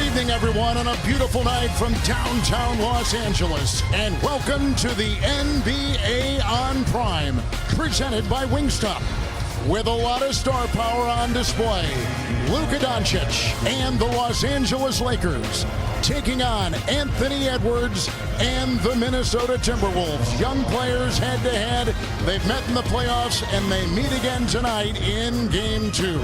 evening, everyone, on a beautiful night from downtown Los Angeles. And welcome to the NBA on Prime, presented by Wingstop. With a lot of star power on display, Luka Doncic and the Los Angeles Lakers taking on Anthony Edwards and the Minnesota Timberwolves. Young players head-to-head. They've met in the playoffs, and they meet again tonight in Game 2.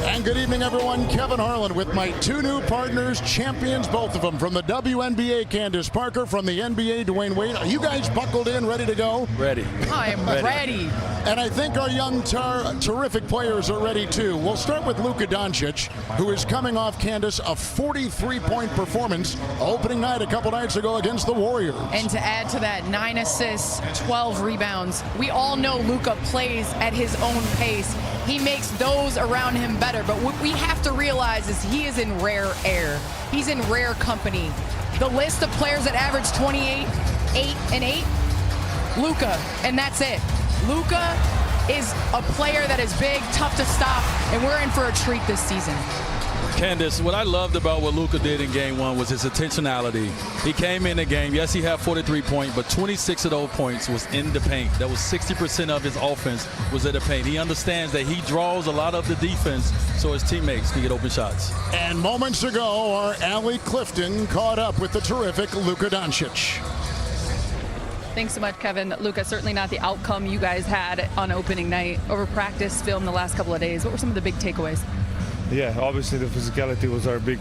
And good evening, everyone. Kevin Harlan with my two new partners, champions, both of them. From the WNBA, Candace Parker. From the NBA, Dwayne Wade. Are you guys buckled in, ready to go? Ready. I am ready. And I think our young, terrific players are ready, too. We'll start with Luka Doncic, who is coming off, Candace, a 43-point performance opening night a couple nights ago against the Warriors. And to add to that, 9 assists, 12 rebounds. We all know Luka plays at his own pace. He makes those around him better. But what we have to realize is he is in rare air. He's in rare company. The list of players that average 28, 8, and 8, Luka, and that's it. Luka is a player that is big, tough to stop, and we're in for a treat this season. Candace, what I loved about what Luka did in Game 1 was his intentionality. He came in the game, yes, he had 43 points, but 26 of those points was in the paint. That was 60% of his offense was in the paint. He understands that he draws a lot of the defense so his teammates can get open shots. And moments ago, our Allie Clifton caught up with the terrific Luka Doncic. Thanks so much, Kevin. Luka, certainly not the outcome you guys had on opening night. Over practice, film the last couple of days, what were some of the big takeaways? Yeah, obviously the physicality was our big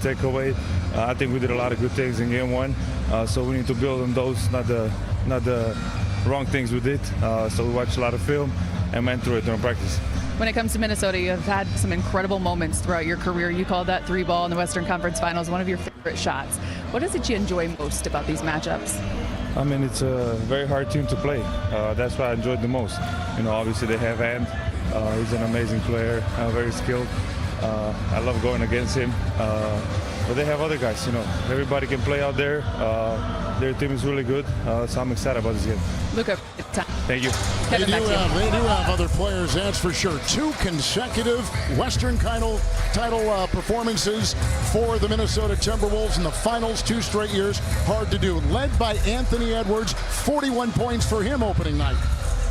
takeaway. I think we did a lot of good things in Game 1, so we need to build on those, not the wrong things we did. So we watched a lot of film and went through it during practice. When it comes to Minnesota, you have had some incredible moments throughout your career. You called that 3-ball in the Western Conference Finals one of your favorite shots. What is it you enjoy most about these matchups? I mean, it's a very hard team to play. That's what I enjoyed the most. You know, obviously they have Ant. He's an amazing player, very skilled. I love going against him. But they have other guys, you know. Everybody can play out there. Their team is really good, so I'm excited about this game. Luka, thank you. Kevin, They do have other players, that's for sure. 2 consecutive Western title performances for the Minnesota Timberwolves in the finals, 2 straight years. Hard to do. Led by Anthony Edwards, 41 points for him opening night.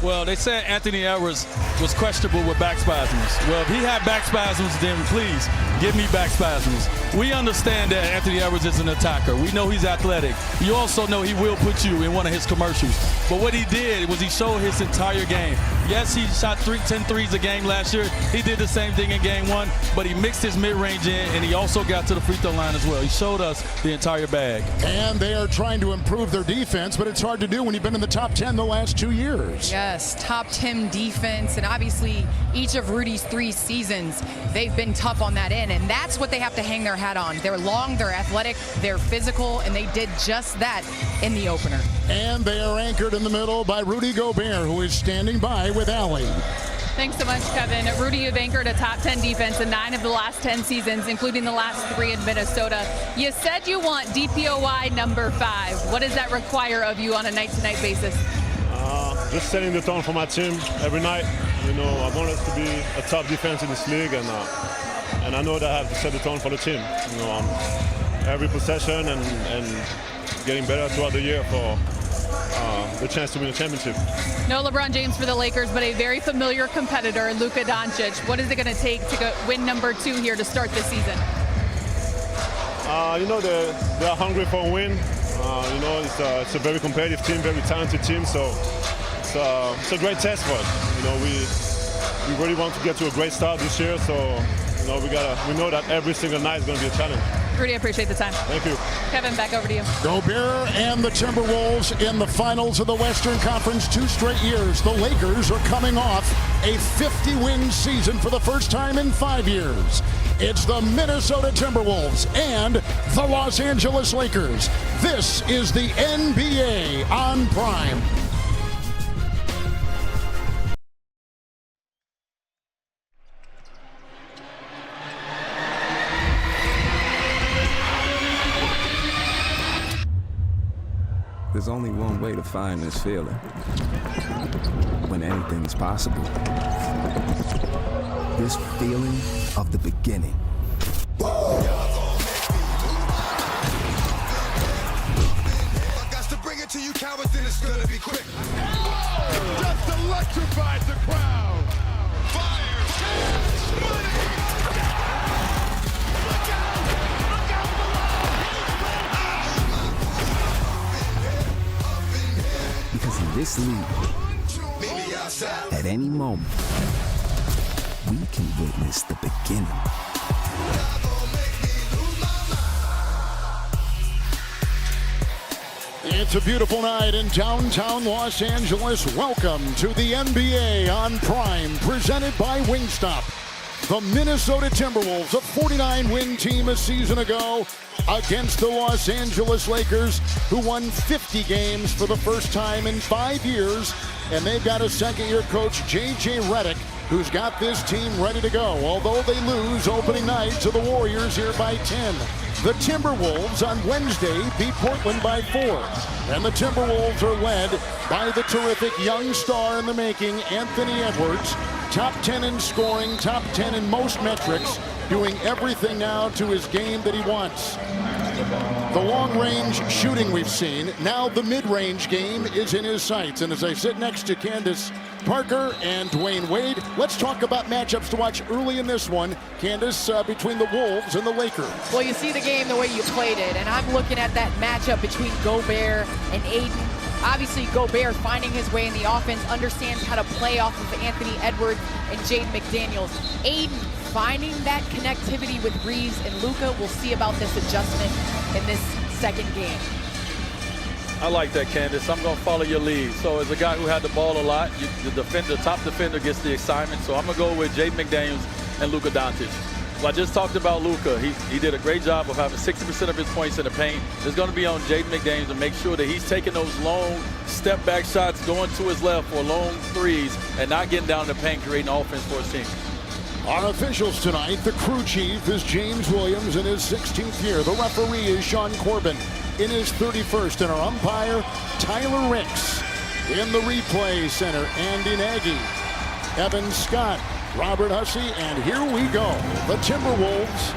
Well, they said Anthony Edwards was questionable with back spasms. Well, if he had back spasms, then please give me back spasms. We understand that Anthony Edwards is an attacker. We know he's athletic. You also know he will put you in one of his commercials. But what he did was he showed his entire game. Yes, he shot 10 threes a game last year. He did the same thing in Game 1, but he mixed his mid-range in, and he also got to the free throw line as well. He showed us the entire bag. And they are trying to improve their defense, but it's hard to do when you've been in the top 10 the last 2 years. Yes, top 10 defense, and obviously each of Rudy's 3 seasons, they've been tough on that end, and that's what they have to hang their hat on. They're long, they're athletic, they're physical, and they did just that in the opener. And they are anchored in the middle by Rudy Gobert, who is standing by with Allie. Thanks so much, Kevin. Rudy, you've anchored a top 10 defense in 9 of the last 10 seasons, including the last 3 in Minnesota. You said you want DPOY number 5. What does that require of you on a night-to-night basis? Just setting the tone for my team every night. You know, I want us to be a top defense in this league, and I know that I have to set the tone for the team. You know, every possession and getting better throughout the year for the chance to win a championship. No LeBron James for the Lakers, but a very familiar competitor, Luka Doncic. What is it going to take to win number 2 here to start the season? You know, they're hungry for a win. You know, it's a very competitive team, very talented team, so it's a great test for us. You know, we really want to get to a great start this year, so you know, we know that every single night is going to be a challenge. Rudy, I appreciate the time. Thank you. Kevin, back over to you. Gobert and the Timberwolves in the finals of the Western Conference 2 straight years. The Lakers are coming off a 50-win season for the first time in 5 years. It's the Minnesota Timberwolves and the Los Angeles Lakers. This is the NBA on Prime. There's only one way to find this feeling. When anything is possible. This feeling of the beginning. gonna be quick. Just electrified the crowd. Fire, cash, money. Look out below. Because in this league, Maybe outside. at any moment, we can witness the beginning. It's a beautiful night in downtown Los Angeles. Welcome to the NBA on Prime, presented by Wingstop. The Minnesota Timberwolves, a 49-win team a season ago, against the Los Angeles Lakers, who won 50 games for the first time in 5 years. And they've got a second-year coach, J.J. Redick, who's got this team ready to go. Although they lose opening night to the Warriors here by 10. The Timberwolves on Wednesday beat Portland by 4. And the Timberwolves are led by the terrific young star in the making, Anthony Edwards. Top 10 in scoring, top 10 in most metrics, doing everything now to his game that he wants. The long-range shooting we've seen, now the mid-range game is in his sights. And as I sit next to Candace Parker and Dwayne Wade, let's talk about matchups to watch early in this one. Candace, between the Wolves and the Lakers. Well, you see the game the way you played it, and I'm looking at that matchup between Gobert and Aiden. Obviously, Gobert finding his way in the offense, understands how to play off of Anthony Edwards and Jaden McDaniels. Aiden finding that connectivity with Reeves and Luka. We'll see about this adjustment in this second game. I like that, Candace. I'm going to follow your lead. So as a guy who had the ball a lot, the top defender gets the assignment. So I'm going to go with Jaden McDaniels and Luka Doncic. Well, I just talked about Luka. He did a great job of having 60% of his points in the paint. It's going to be on Jaden McDaniels to make sure that he's taking those long step-back shots, going to his left for long threes, and not getting down in the paint, creating offense for his team. Our officials tonight, the crew chief is James Williams in his 16th year. The referee is Sean Corbin in his 31st. And our umpire, Tyler Ricks. In the replay center, Andy Nagy, Evan Scott, Robert Hussey, and here we go. The Timberwolves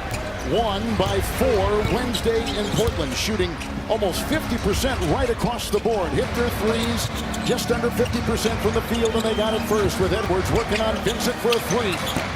won by 4 Wednesday in Portland, shooting almost 50% right across the board. Hit their threes, just under 50% from the field, and they got it first with Edwards working on Vincent for a 3.